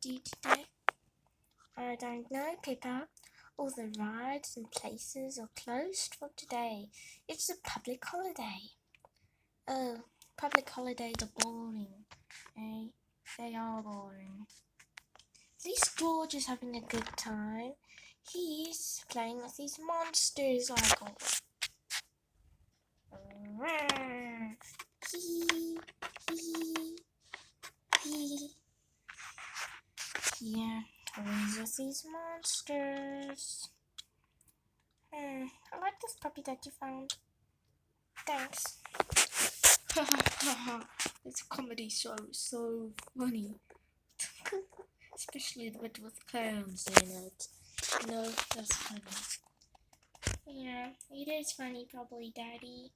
do today? I don't know, Peppa. All the rides and places are closed for today. It's a public holiday. Oh, public holidays are boring. Eh? They are boring. At least George is having a good time. He's playing with these monsters I got. Yeah, toys with these monsters. I like this puppy that you found. Thanks. This comedy show is so funny. Especially the bit with clowns in it. No, that's funny. Yeah, it is funny probably, Daddy.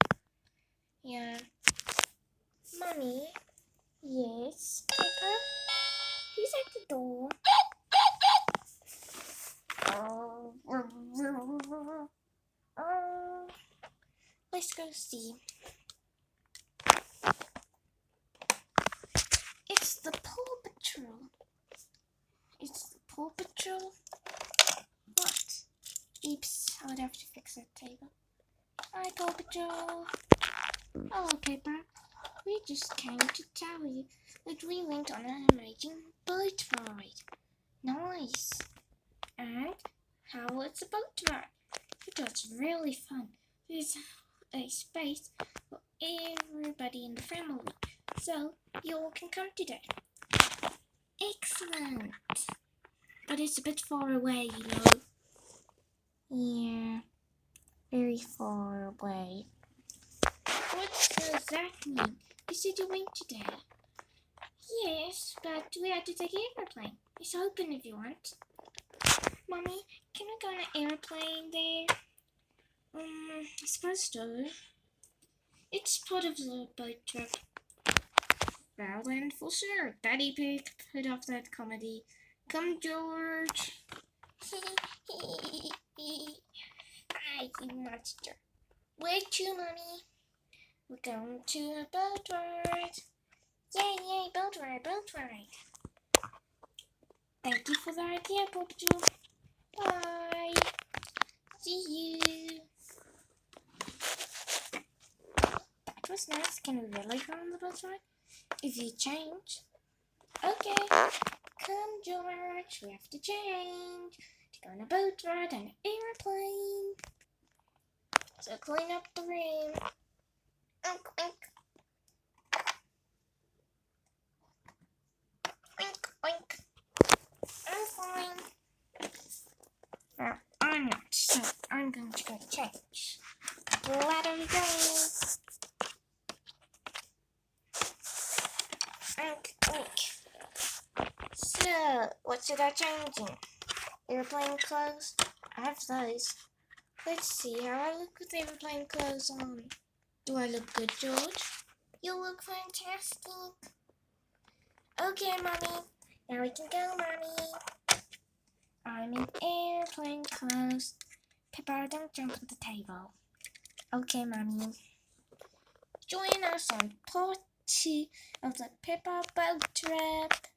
Yeah. Mommy? Yes, Peppa? Who's at the door? Let's go see. It's the Paw Patrol. It's the Paw Patrol? What? Oops, I would have to fix that table. Hi, Paw Patrol. Hello, Peppa. We just came to tell you that we went on an amazing boat ride. Nice. And how was the boat ride? It was really fun. There's a space for everybody in the family, so you all can come today. Excellent. But it's a bit far away, you know. Yeah, very far away. What does that mean? You said you went today. Yes, but we had to take an airplane. It's open if you want. Mommy, can I go on an airplane there? I suppose so. It's part of the boat trip. Well then, for sure. Daddy Pig, put off that comedy. Come, George. Hi, you monster. Where to, Mommy? We're going to a boat ride. Yay, yay, boat ride, boat ride. Thank you for the idea, Paw Patrol. Bye. See you. That was nice. Can we really go on the boat ride? If you change. Okay. Come, George. We have to change. To go on a boat ride and an airplane. So clean up the room. Oink, oink. Oink, oink. I'm fine. Well, I'm not, so I'm going to go change. Let him go. Oink, oink. So, what should I change in? Airplane clothes? I have those. Let's see how I look with airplane clothes on. Do I look good, George? You look fantastic. Okay, Mommy. Now we can go, Mommy. I'm in airplane clothes. Peppa, don't jump on the table. Okay, Mommy. Join us on part 2 of the Peppa boat trip.